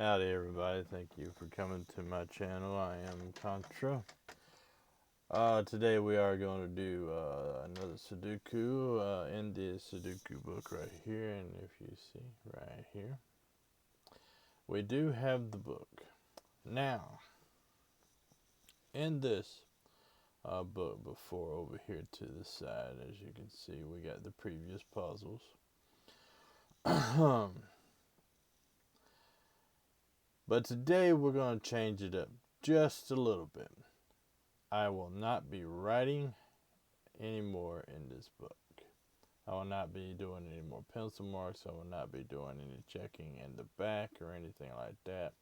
Howdy everybody, thank you for coming to my channel. I am Contra. Today we are going to do another Sudoku in this Sudoku book right here, and if you see right here, we do have the book. Now, in this book before, over here to the side, as you can see, we got the previous puzzles. But today we're going to change it up just a little bit. I will not be writing anymore in this book. I will not be doing any more pencil marks. I will not be doing any checking in the back or anything like that.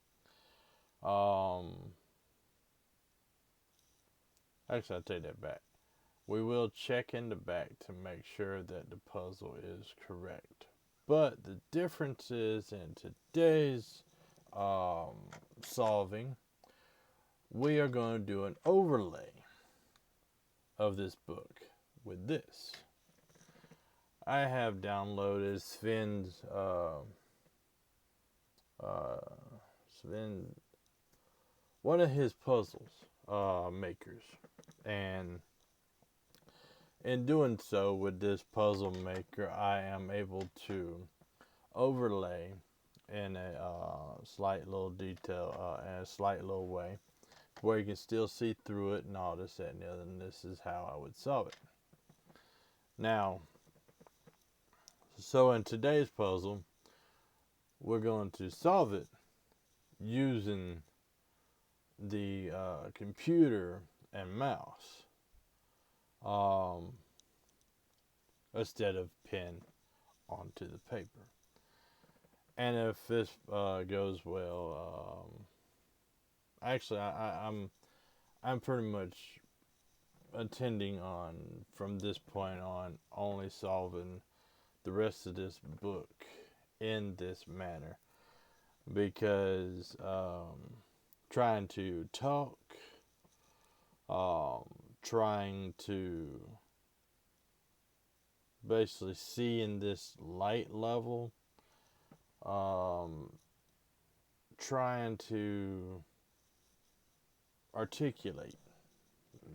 Actually, I'll take that back. We will check in the back to make sure that the puzzle is correct. But the difference is in today's solving, we are going to do an overlay of this book with this. I have downloaded Sven's one of his puzzles makers, and in doing so with this puzzle maker, I am able to overlay in a slight little detail, in a slight little way, where you can still see through it and all this, that, and the other, and this is how I would solve it. Now, so in today's puzzle, we're going to solve it using the computer and mouse instead of pen onto the paper. And if this goes well, actually I'm pretty much intending on, from this point on, only solving the rest of this book in this manner, because trying to talk, trying to basically see in this light level, trying to articulate,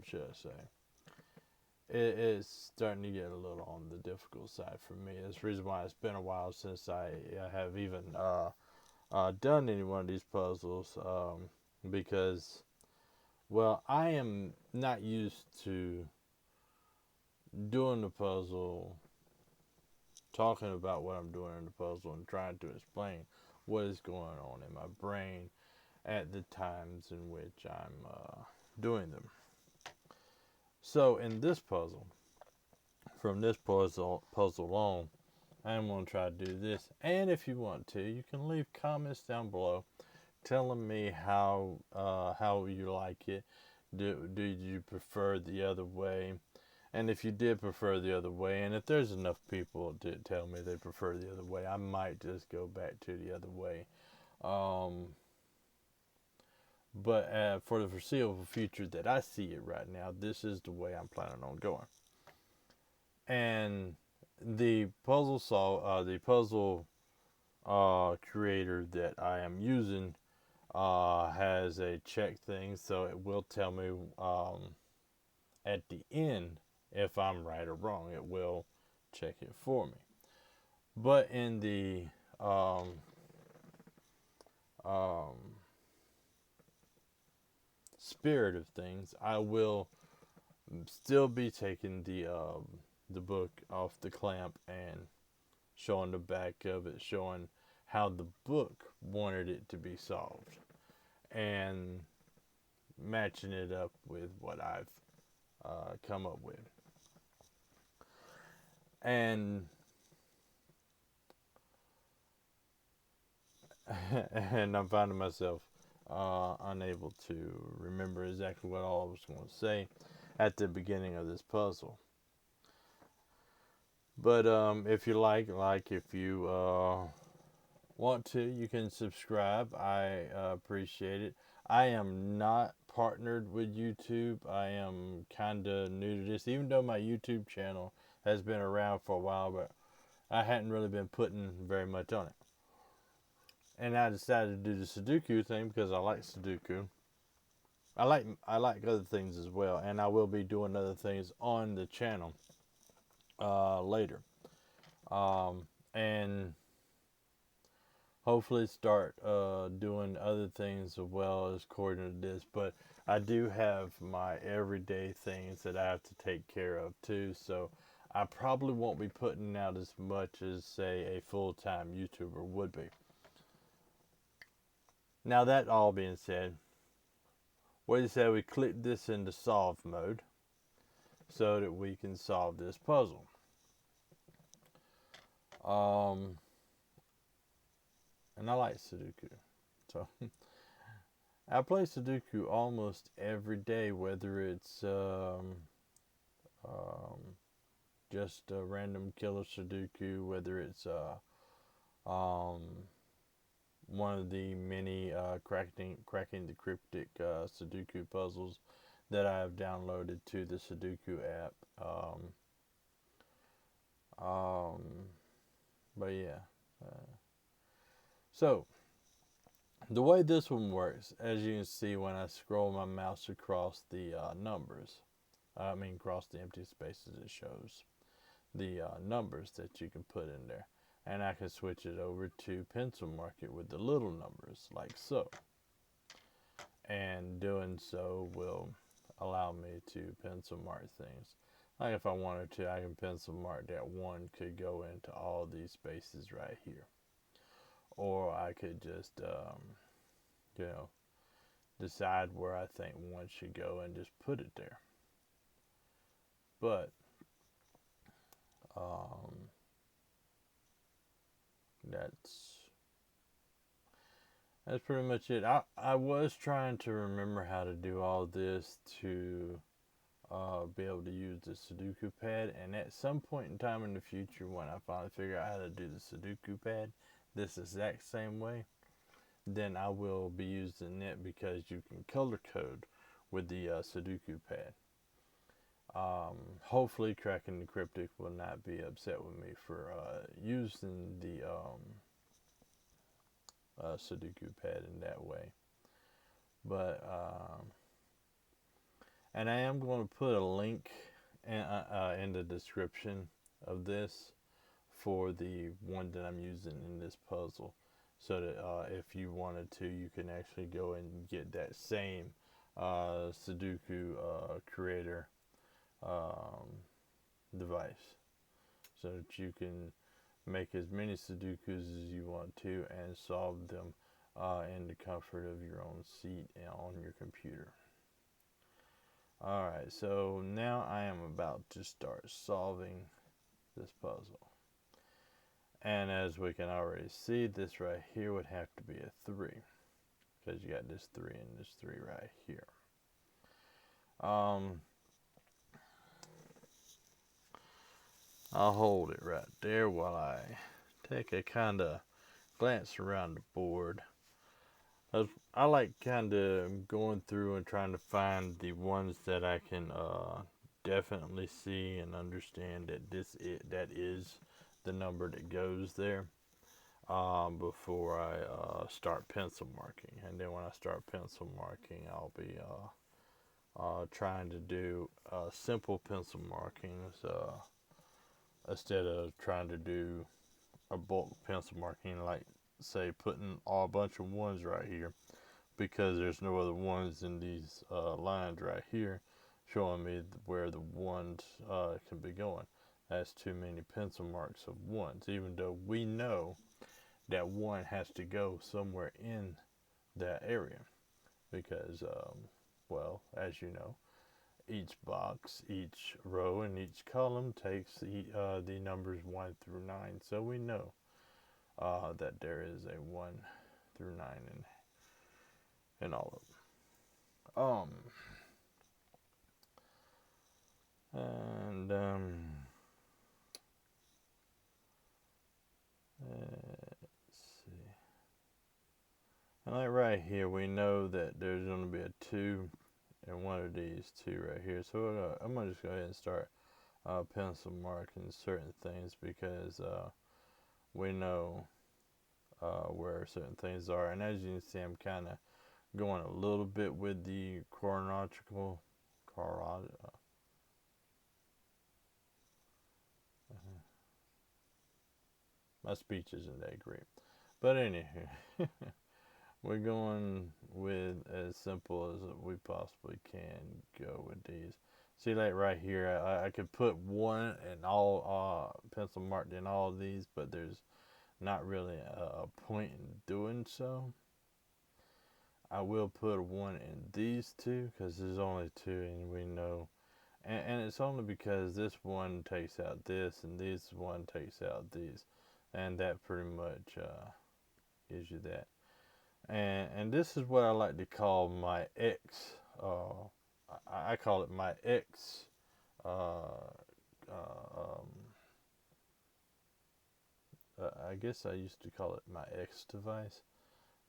should I say, it is starting to get a little on the difficult side for me. That's the reason why it's been a while since I have even done any one of these puzzles, because, well, I am not used to doing the puzzle, talking about what I'm doing in the puzzle, and trying to explain what is going on in my brain at the times in which I'm doing them. So in this puzzle, from this puzzle on, I'm going to try to do this. And if you want to, you can leave comments down below telling me how you like it. Do you prefer the other way? And if you did prefer the other way, and if there's enough people to tell me they prefer the other way, I might just go back to the other way. But for the foreseeable future that I see it right now, this is the way I'm planning on going. And the puzzle creator that I am using has a check thing, so it will tell me at the end if I'm right or wrong. It will check it for me. But in the spirit of things, I will still be taking the book off the clamp and showing the back of it, showing how the book wanted it to be solved, and matching it up with what I've come up with. And and I'm finding myself unable to remember exactly what all I was going to say at the beginning of this puzzle. But if you like, if you want to, you can subscribe. I appreciate it. I am not partnered with YouTube. I am kind of new to this, even though my YouTube channel has been around for a while, but I hadn't really been putting very much on it. And I decided to do the Sudoku thing because I like Sudoku. I like other things as well, and I will be doing other things on the channel later, and hopefully start doing other things as well as according to this. But I do have my everyday things that I have to take care of too, so I probably won't be putting out as much as say a full-time YouTuber would be. Now that all being said, what do you say we click this into solve mode so that we can solve this puzzle? Um, and I like Sudoku, so I play Sudoku almost every day, whether it's um, just a random killer Sudoku, whether it's um, one of the many cracking the cryptic Sudoku puzzles that I have downloaded to the Sudoku app. Um, but yeah, uh, so the way this one works, as you can see when I scroll my mouse across the numbers, across the empty spaces, it shows the numbers that you can put in there. And I can switch it over to pencil mark it with the little numbers, like so. And doing so will allow me to pencil mark things. Like if I wanted to, I can pencil mark that one could go into all these spaces right here. Or I could just, you know, decide where I think one should go and just put it there. But um, that's pretty much it. I was trying to remember how to do all this to be able to use the Sudoku pad, and at some point in time in the future, when I finally figure out how to do the Sudoku pad this exact same way, then I will be using it because you can color code with the Sudoku pad. Hopefully, Cracking the Cryptic will not be upset with me for using the Sudoku pad in that way. But, and I am going to put a link in the description of this for the one that I'm using in this puzzle, so that if you wanted to, you can actually go and get that same Sudoku creator device, so that you can make as many Sudokus as you want to and solve them in the comfort of your own seat and on your computer. Alright, so now I am about to start solving this puzzle. And as we can already see, this right here would have to be a 3. Because you got this 3 and this 3 right here. I'll hold it right there while I take a kind of glance around the board. I like kind of going through and trying to find the ones that I can definitely see and understand that that is the number that goes there before I start pencil marking. And then when I start pencil marking, I'll be trying to do simple pencil markings instead of trying to do a bulk pencil marking, like say putting a bunch of ones right here, because there's no other ones in these lines right here showing me where the ones can be going. That's too many pencil marks of ones, even though we know that one has to go somewhere in that area, because well, as you know, each box, each row, and each column takes the numbers 1 through 9, so we know that there is a 1 through 9 in all of them. And let's see. And like right here, we know that there's going to be a 2 in one of these 2 right here. So I'm going to just go ahead and start pencil marking certain things, because we know where certain things are. And as you can see, I'm kind of going a little bit with the chronological. My speech isn't that great. But anywho, we're going with as simple as we possibly can go with these. See, like right here, I could put one and all pencil marked in all of these, but there's not really a point in doing so. I will put one in these two because there's only two, and we know, and it's only because this one takes out this, and this one takes out these, and that pretty much gives you that. And this is what I like to call my X. I call it my X. Uh, um, I guess I used to call it my X device.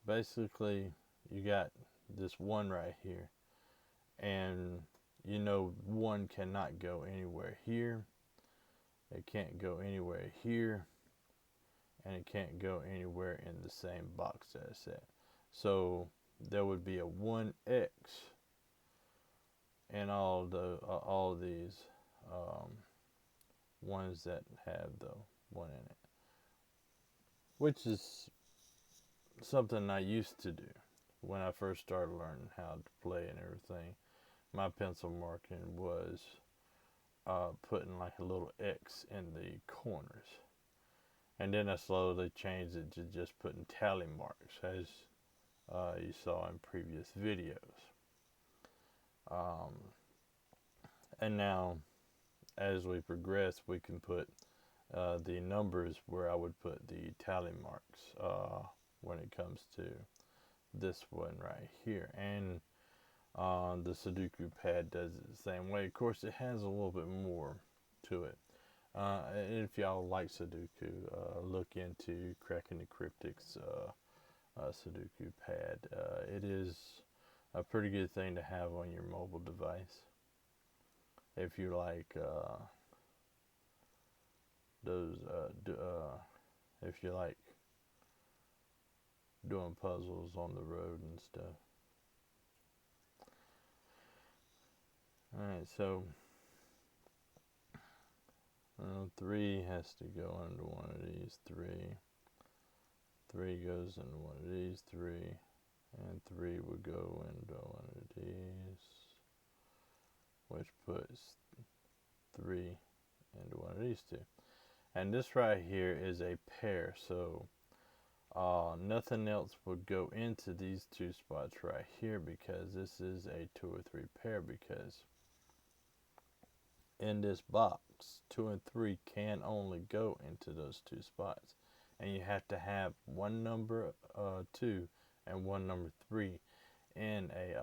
Basically, you got this one right here, and you know one cannot go anywhere here. It can't go anywhere here, and it can't go anywhere in the same box as that. So there would be a 1x in all these um, ones that have the one in it, which is something I used to do when I first started learning how to play and everything. My pencil marking was putting like a little X in the corners, and then I slowly changed it to just putting tally marks, as you saw in previous videos. Um, and now, as we progress, we can put the numbers where I would put the tally marks when it comes to this one right here. And the Sudoku pad does it the same way. Of course, it has a little bit more to it. And if y'all like Sudoku, look into Cracking the Cryptics Sudoku pad. It is a pretty good thing to have on your mobile device. If you like those, if you like doing puzzles on the road and stuff. Alright, so 3 has to go into one of these 3. 3 goes into one of these 3. And 3 would go into one of these, which puts 3 into one of these 2. And this right here is a pair, so nothing else would go into these 2 spots right here, because this is a 2 or 3 pair, because in this box 2 and 3 can only go into those 2 spots, and you have to have one number 2 and one number 3 in a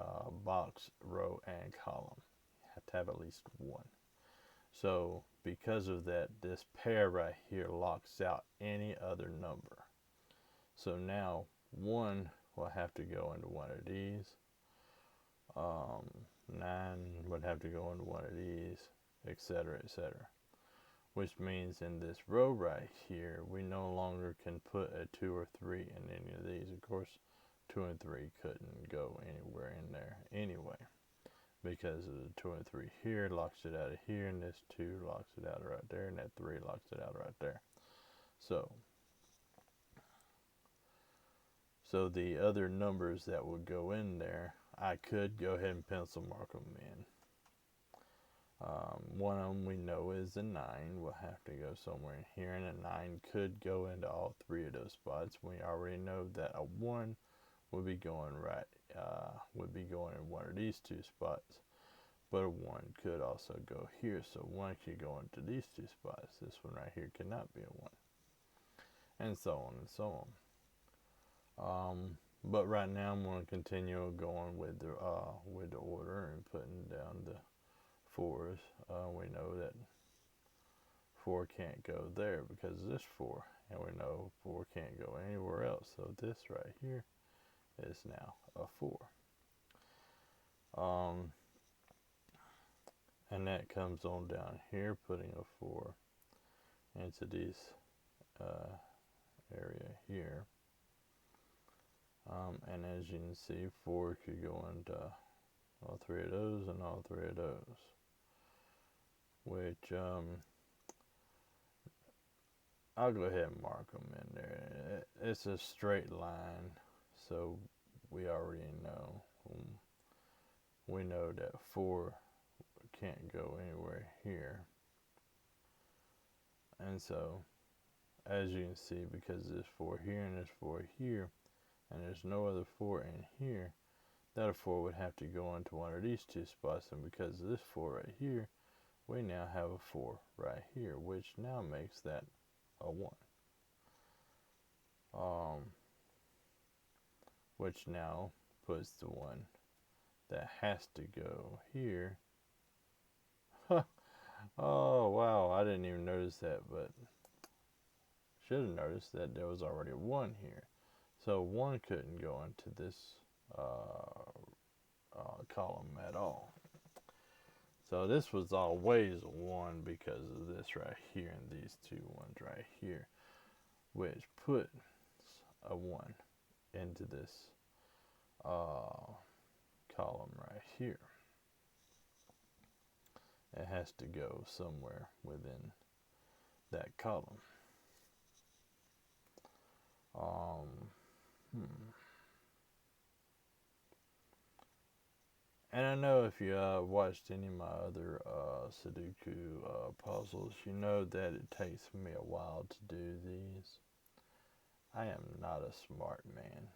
box, row, and column. You have to have at least one. So because of that, this pair right here locks out any other number. So now 1 will have to go into one of these. 9 would have to go into one of these, etc., etc. Which means in this row right here, we no longer can put a 2 or 3 in any of these. Of course, 2 and 3 couldn't go anywhere in there anyway, because of the 2 and 3 here locks it out of here, and this 2 locks it out right there, and that 3 locks it out right there. So the other numbers that would go in there, I could go ahead and pencil mark them in. One of them we know is a 9. We'll have to go somewhere in here, and a 9 could go into all 3 of those spots. We already know that a 1 would be going would be going in one of these 2 spots, but a 1 could also go here, so 1 could go into these 2 spots. This one right here cannot be a 1, and so on and so on. But right now I'm going to continue going with the order and putting down the 4s. We know that 4 can't go there because of this 4, and we know 4 can't go anywhere else, so this right here is now a 4. And that comes on down here, putting a 4 into this area here. And as you can see, 4 could go into all 3 of those and all 3 of those, which I'll go ahead and mark them in there. It's a straight line, so we already know. We know that 4 can't go anywhere here. And so, as you can see, because there's 4 here and there's 4 here, and there's no other 4 in here, that a 4 would have to go into one of these 2 spots, and because of this 4 right here, we now have a 4 right here, which now makes that a 1. Which now puts the 1 that has to go here. Oh wow, I didn't even notice that, but should have noticed that there was already a 1 here. So 1 couldn't go into this column at all. So this was always a 1 because of this right here and these 2 ones right here, which puts a 1 into this column right here. It has to go somewhere within that column. And I know if you watched any of my other Sudoku puzzles, you know that it takes me a while to do these. I am not a smart man,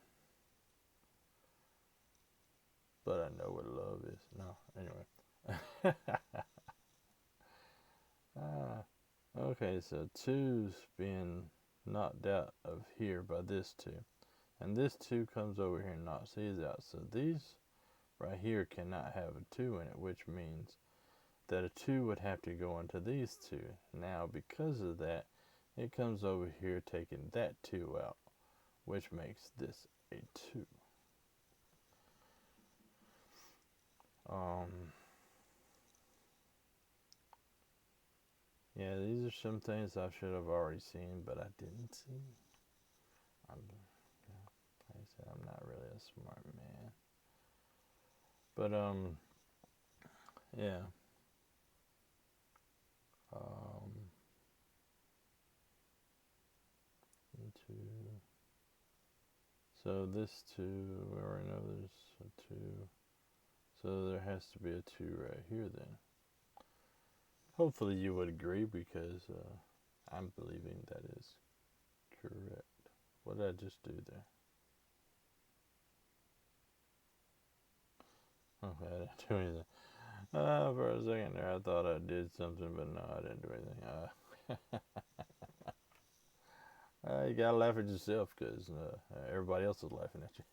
but I know what love is. No, anyway. Okay, so 2's being knocked out of here by this 2. And this 2 comes over here and knocks these out. So these right here cannot have a 2 in it, which means that a 2 would have to go into these 2. Now, because of that, it comes over here taking that 2 out, which makes this a 2. Yeah, these are some things I should have already seen, but I didn't see. Like I said, I'm not really a smart man. But, yeah. So this 2, we already know there's a 2. So there has to be a 2 right here then. Hopefully you would agree, because I'm believing that is correct. What did I just do there? Okay, I didn't do anything. For a second there, I thought I did something, but no, I didn't do anything. You gotta laugh at yourself, because everybody else is laughing at you.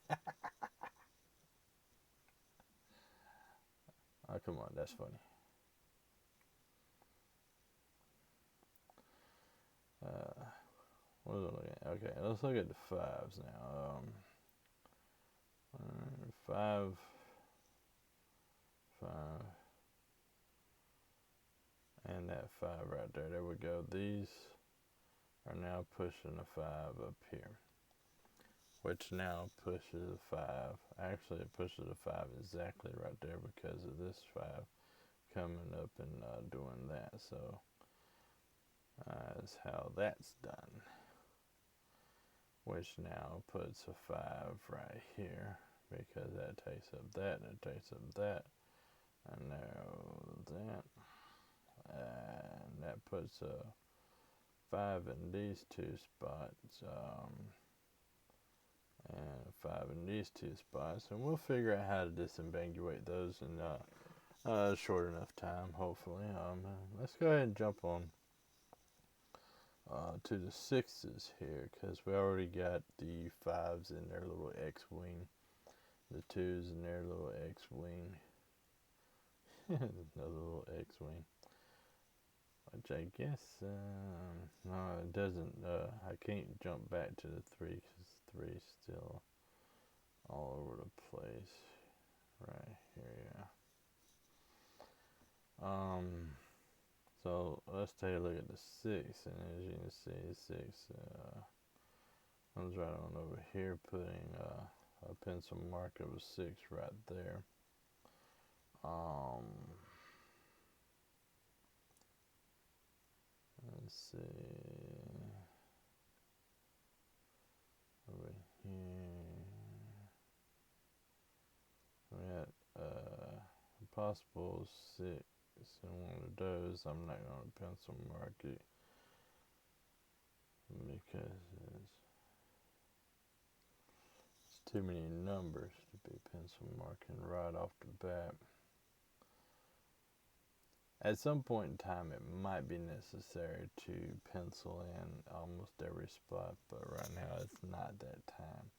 Oh, come on, that's funny. What was I looking at? Okay, let's look at the 5s now. 5, 5, and that 5 right there. There we go. These are now pushing the 5 up here, which now pushes the 5. Actually, it pushes the 5 exactly right there because of this 5 coming up and doing that. So that's how that's done. Which now puts a 5 right here, because that takes up that, and it takes up that, and now that, and that puts a 5 in these 2 spots, and 5 in these 2 spots, and we'll figure out how to disambiguate those in a short enough time, hopefully. Let's go ahead and jump on to the 6s here, because we already got the 5s in their little X-wing, the 2s in their little X-wing, another little X-wing, which I guess, no, it doesn't, I can't jump back to the 3, because 3 is still all over the place, right here, yeah. So let's take a look at the 6, and as you can see, 6 comes right on over here, putting a pencil mark of a 6 right there. Let's see. Over here. We had a possible 6 in one of those. I'm not going to pencil mark it because it's too many numbers to be pencil marking right off the bat. At some point in time, it might be necessary to pencil in almost every spot, but right now it's not that time.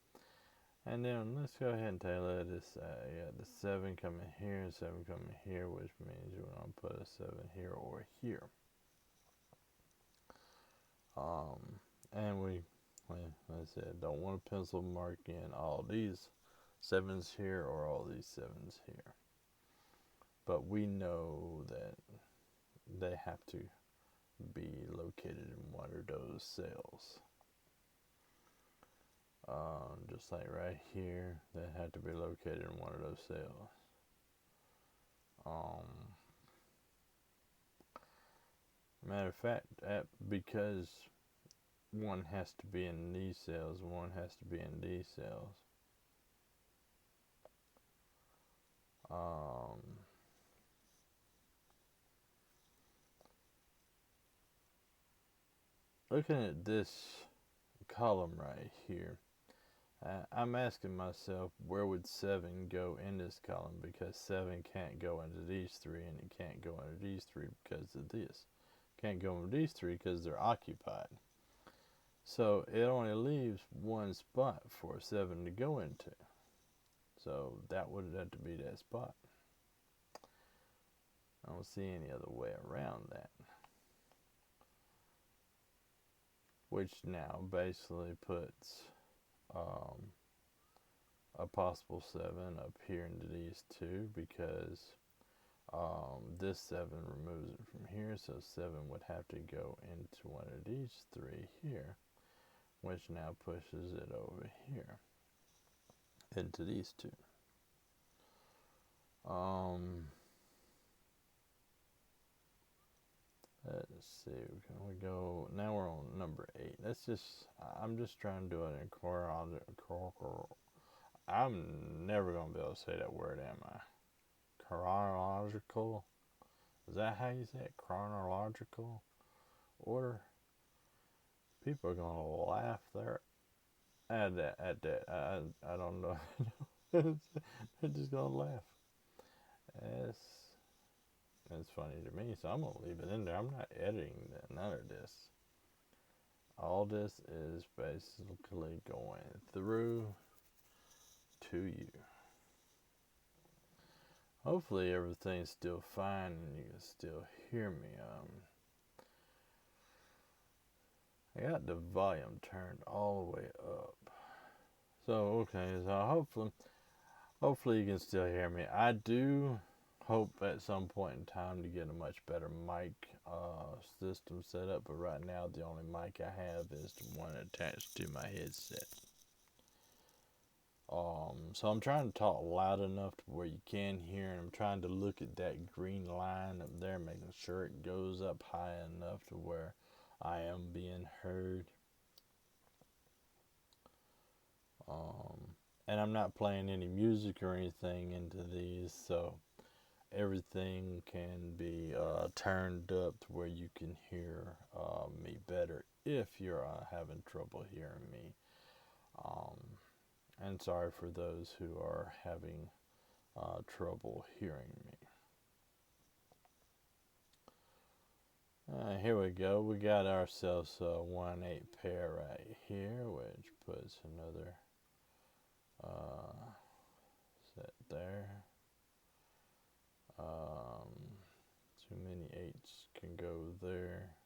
And then let's go ahead and take a look at this. You got the 7 coming here and 7 coming here, which means you're going to put a 7 here or here. And like I said, don't want to pencil mark in all these 7s here or all these 7s here. But we know that they have to be located in one of those cells. Just like right here, they had to be located in one of those cells. Matter of fact, because one has to be in these cells, one has to be in these cells. Looking at this column right here, I'm asking myself, where would 7 go in this column? Because 7 can't go into these 3, and it can't go into these 3 because of this. Can't go into these 3 because they're occupied. So it only leaves one spot for 7 to go into. So that would have to be that spot. I don't see any other way around that. Which now basically puts a possible 7 up here into these 2, because this 7 removes it from here, so 7 would have to go into one of these 3 here, which now pushes it over here into these 2. Let's see, we go, now we're on number 8. I'm just trying to do it in chronological. I'm never going to be able to say that word, am I? Chronological? Is that how you say it? Chronological order? People are going to laugh there at that. I don't know. They're just going to laugh. It's funny to me, so I'm going to leave it in there. I'm not editing none of this. All this is basically going through to you. Hopefully everything's still fine and you can still hear me. I got the volume turned all the way up. So okay, so hopefully you can still hear me. I do hope at some point in time to get a much better mic system set up, but right now the only mic I have is the one attached to my headset. So I'm trying to talk loud enough to where you can hear, and I'm trying to look at that green line up there, making sure it goes up high enough to where I am being heard. And I'm not playing any music or anything into these, so everything can be turned up to where you can hear me better if you're having trouble hearing me. And sorry for those who are having trouble hearing me. Here we go. We got ourselves a 1/8 pair right here, which puts another set there. Too many 8s can go there.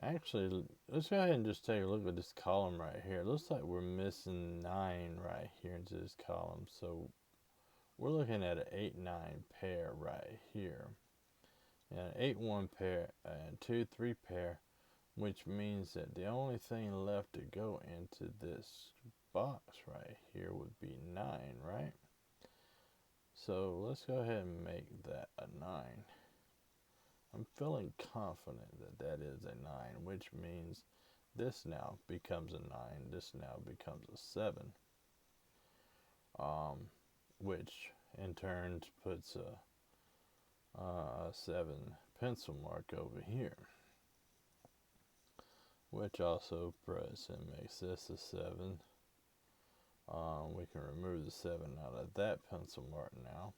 Actually, let's go ahead and just take a look at this column right here. It looks like we're missing 9 right here into this column. So we're looking at an 8-9 pair right here. And an 8-1 pair and 2-3 pair which means that the only thing left to go into this box right here would be 9, right? So let's go ahead and make that a 9. I'm feeling confident that that is a 9, which means this now becomes a 9, this now becomes a 7, which in turn puts a 7 pencil mark over here, which also press and makes this a 7. We can remove the 7 out of that pencil mark now.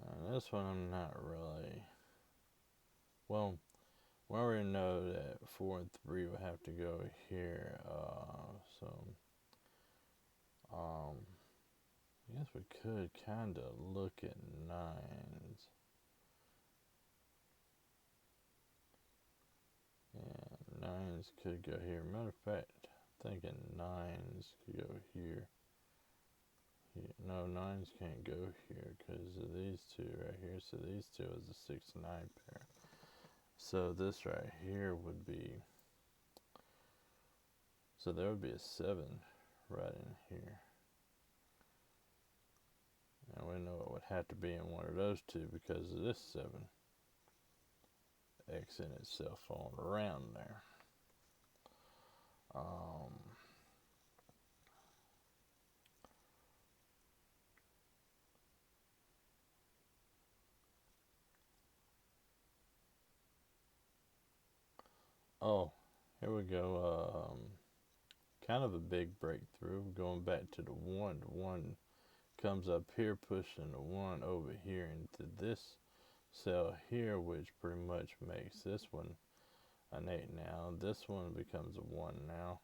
And this one I'm not really, well, we already know that 4 and 3 would have to go here, so I guess we could kind of look at 9s. Yeah, 9s could go here. Matter of fact, thinking 9s could go here. No, 9s can't go here because of these two right here. So these two is a 6 9 pair. So this right here would be, so there would be a 7 right in here. And we know it would have to be in one of those two because of this 7 Xing itself on around there. Oh, here we go. Kind of a big breakthrough. Going back to the 1. The 1 comes up here, pushing the 1 over here into this cell here, which pretty much makes this one an 8 now. This one becomes a 1 now.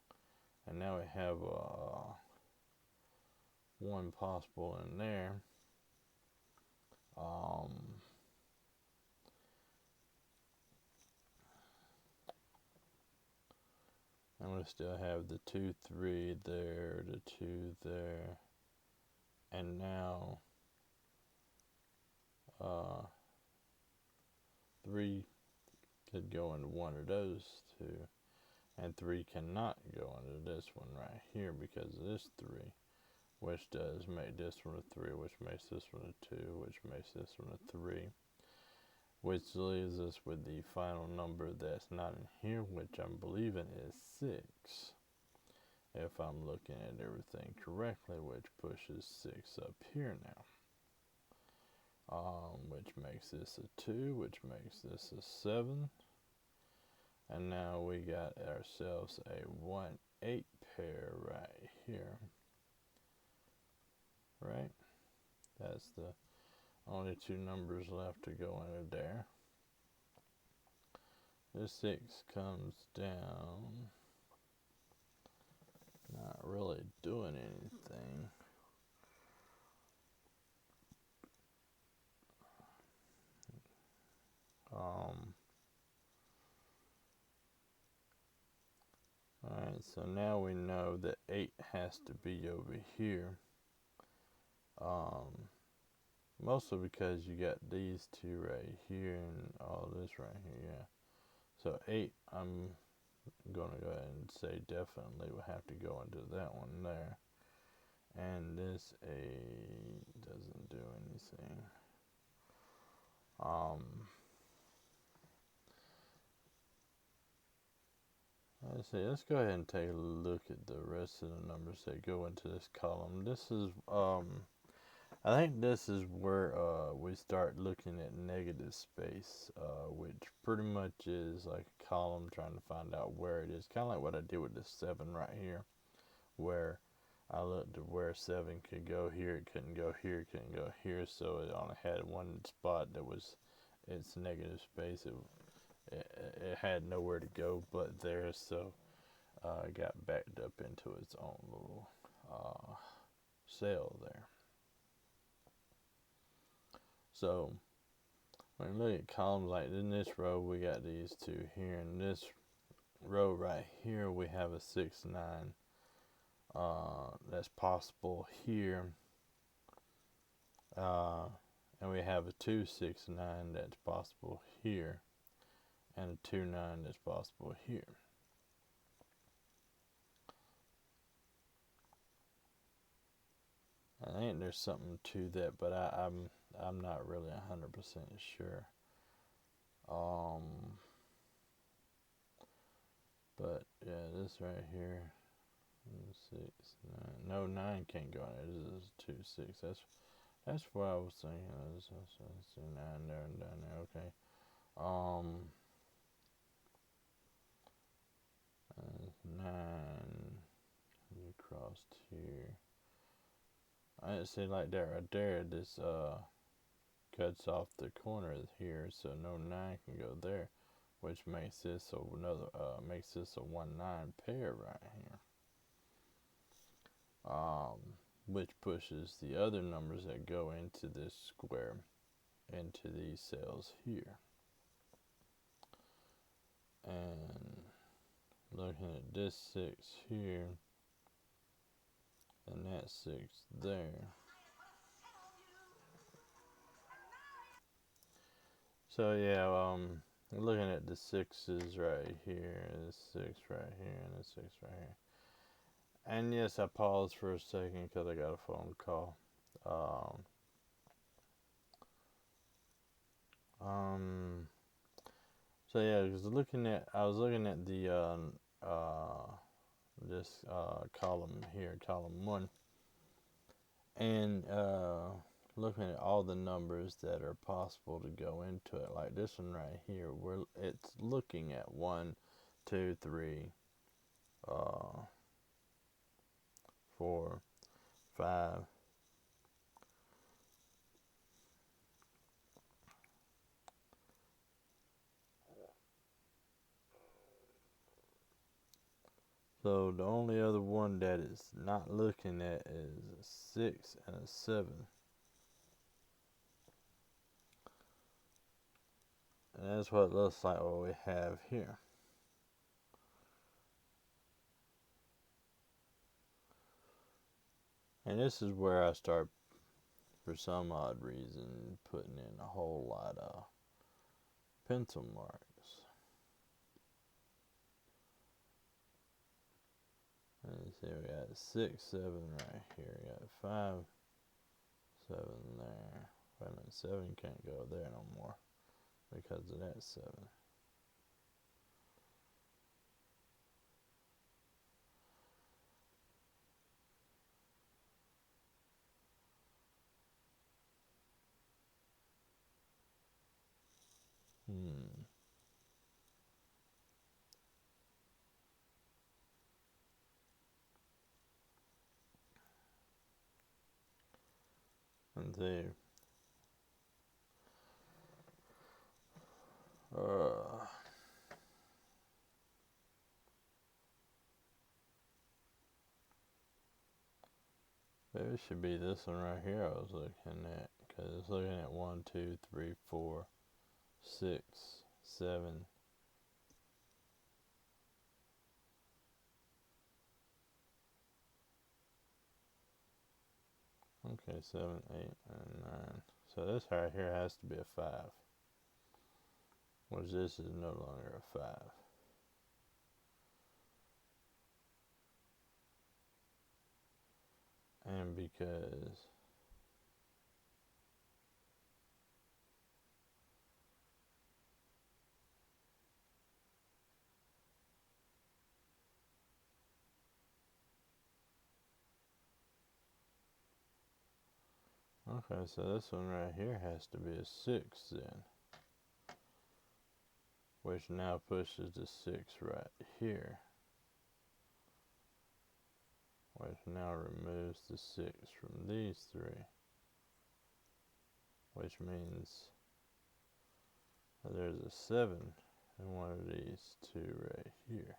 And now we have 1 possible in there. And we still have the 2 3 there, the 2 there, and now 3 could go into one of those two, and 3 cannot go into this one right here because of this 3, which does make this one a 3, which makes this one a 2, which makes this one a 3, which leaves us with the final number that's not in here, which I'm believing is 6, if I'm looking at everything correctly, which pushes 6 up here now. Which makes this a 2, which makes this a 7. And now we got ourselves a 1 8 pair right here. Right? That's the only 2 numbers left to go into there. This 6 comes down, not really doing anything. Alright, so now we know that 8 has to be over here. Mostly because you got these 2 right here and all this right here, yeah. So 8, I'm gonna go ahead and say definitely will have to go into that one there. And this 8 doesn't do anything. Let's see, let's go ahead and take a look at the rest of the numbers that go into this column. This is, I think this is where we start looking at negative space, which pretty much is like a column trying to find out where it is. Kind of like what I did with this 7 right here, where I looked at where 7 could go here, it couldn't go here, it couldn't go here, so it only had one spot that was its negative space. It had nowhere to go but there, so it got backed up into its own little cell there. So when you look at columns, like in this row we got these 2 here, and this row right here we have a 6 9 that's possible here, Uh, and we have a 269 that's possible here, and a 29 that's possible here. I think there's something to that, but I'm not really 100% sure. Um, but yeah, this right here, 6, 9. No, 9 can't go in there. This is 2, 6. That's what I was thinking. Let's do 9 there and down there. Okay. Um, 9 crossed here. I didn't see like that right there. This cuts off the corner here, so no 9 can go there, which makes this a 1-9 pair right here. Which pushes the other numbers that go into this square into these cells here. And looking at this 6 here and that 6 there. So yeah, looking at the 6s right here, the 6 right here, and the 6 right here. And yes, I paused for a second because I got a phone call. So yeah, I was looking at the this column here, column 1, and looking at all the numbers that are possible to go into it. Like this one right here, it's looking at 1, 2, 3, 4, 5. So the only other one that is not looking at is a 6 and a 7. And that's what it looks like what we have here. And this is where I start, for some odd reason, putting in a whole lot of pencil marks. And see, we got 6, 7 right here. We got 5, 7 there. Wait a minute, 7 can't go there no more because of that 7. And see, maybe it should be this one right here I was looking at, because it's looking at 1, 2, 3, 4, 6, 7. Okay, 7, 8, and 9. So this right here has to be a 5, which this is no longer a 5. And because okay, so this one right here has to be a 6 then, which now pushes the 6 right here, which now removes the 6 from these 3, which means that there's a 7 in one of these 2 right here,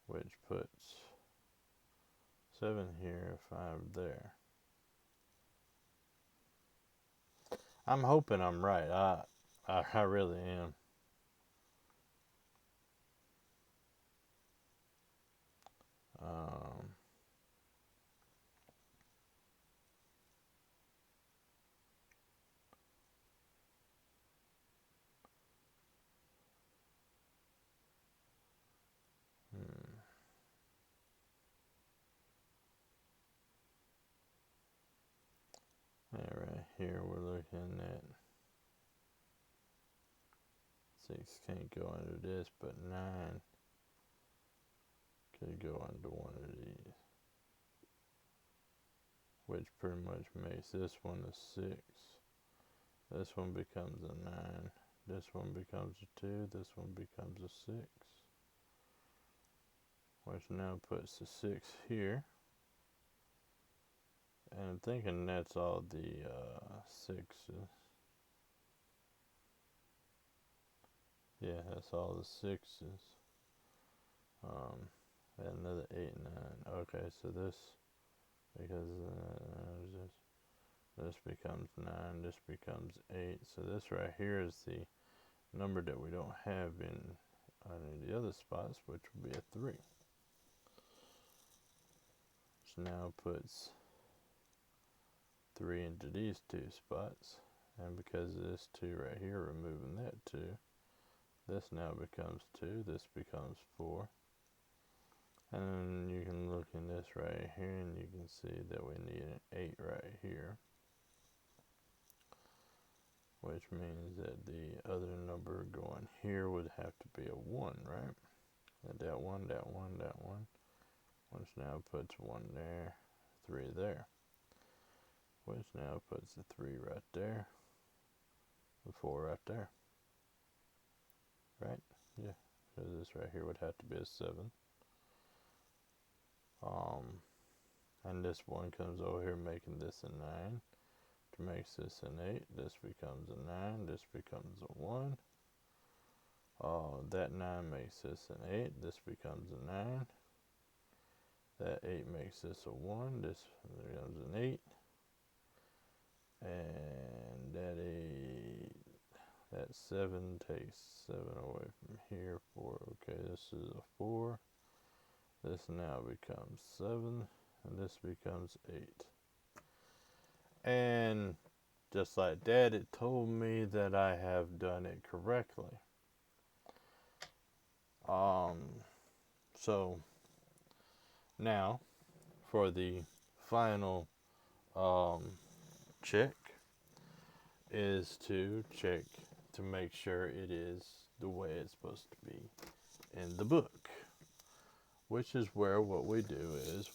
which puts 7 here, 5 there. I'm hoping I'm right. I really am. Um, right here we're looking at 6 can't go under this, but 9 could go under one of these, which pretty much makes this one a 6. This one becomes a 9. This one becomes a 2. This one becomes a 6. Which now puts the 6 here. And I'm thinking that's all the 6s. Yeah, that's all the 6s. Another 8 and 9. Okay, so this, because this becomes 9, this becomes 8. So this right here is the number that we don't have in any of the other spots, which would be a 3. Which now puts 3 into these 2 spots. And because of this 2 right here, removing that 2, this now becomes 2, this becomes 4. And then you can look in this right here and you can see that we need an 8 right here. Which means that the other number going here would have to be a 1, right? And that 1, that 1, that 1. Which now puts 1 there, 3 there. Which now puts the 3 right there, the 4 right there. Right? Yeah, because this right here would have to be a 7. And this 1 comes over here making this a 9. Which makes this an 8. This becomes a 9. This becomes a 1. That 9 makes this an 8. This becomes a 9. That 8 makes this a 1. This becomes an 8. And that 7 takes 7 away from here. 4. Okay, this is a 4. This now becomes 7. And this becomes 8. And just like that, it told me that I have done it correctly. So now for the final check is to check to make sure it is the way it's supposed to be in the book, which is where what we do is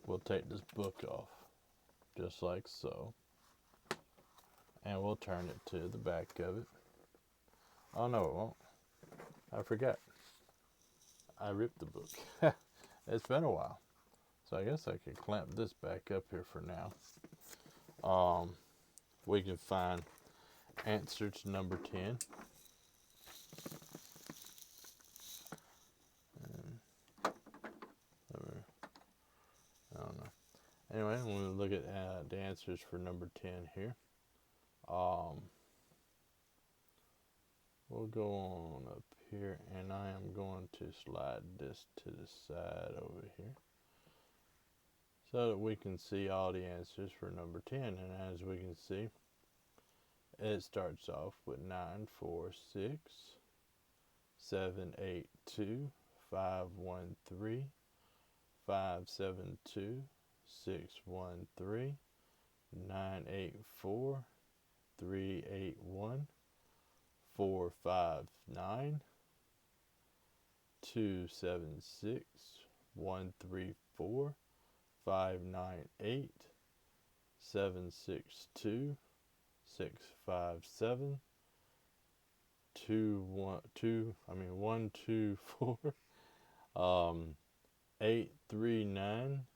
we'll take this book off just like so, and we'll turn it to the back of it. Oh no, it won't. I forgot. I ripped the book. It's been a while. So I guess I could clamp this back up here for now. We can find answer to number 10. I don't know. Anyway, I'm going to look at the answers for number 10 here. We'll go on up here, and I am going to slide this to the side over here so that we can see all the answers for number 10. And as we can see, it starts off with 9, 4, 6, 7, 8, 2, 5, 1, 3, 5, 7, 2, 6, 1, 3, 9, 8, 4, 3, 8, 1, 4, 5, 9, 2, 7, 6, 1, 3, 4, 5, 9, 8, 7, 6, 2, 6, 5, 7, 1, 2, 4, 8, 3, 9,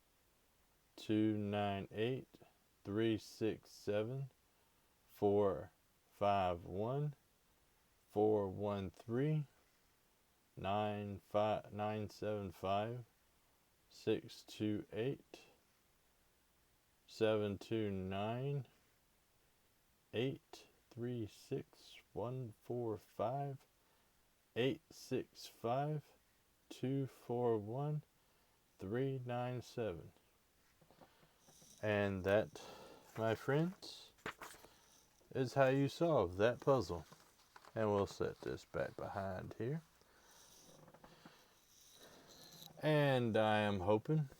2, 9, 8, 3, 6, 7, 4, 5, 1, 4, 1, 3, 9, 7, 5, 6, 2, 8, 7, 2, 9, 8, 3, 6, 1, 4, 5, 8, 6, 5, 2, 4, 1, 3, 9, 7. And that, my friends, is how you solve that puzzle. And we'll set this back behind here. And I am hoping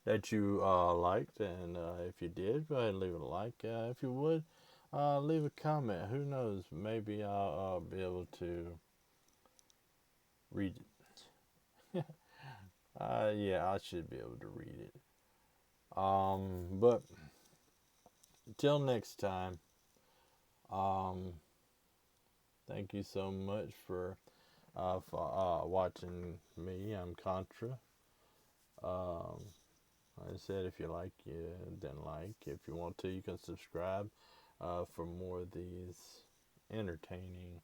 that you liked, and if you did, go ahead and leave it a like. If you would, leave a comment. Who knows? Maybe I'll be able to read it. Yeah, I should be able to read it. But until next time, um, thank you so much for watching me. I'm Contra. Um, like I said, if you like, then like. If you want to, you can subscribe for more of these entertaining,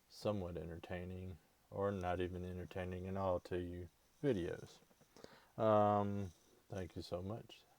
somewhat entertaining, or not even entertaining at all to you videos. Thank you so much.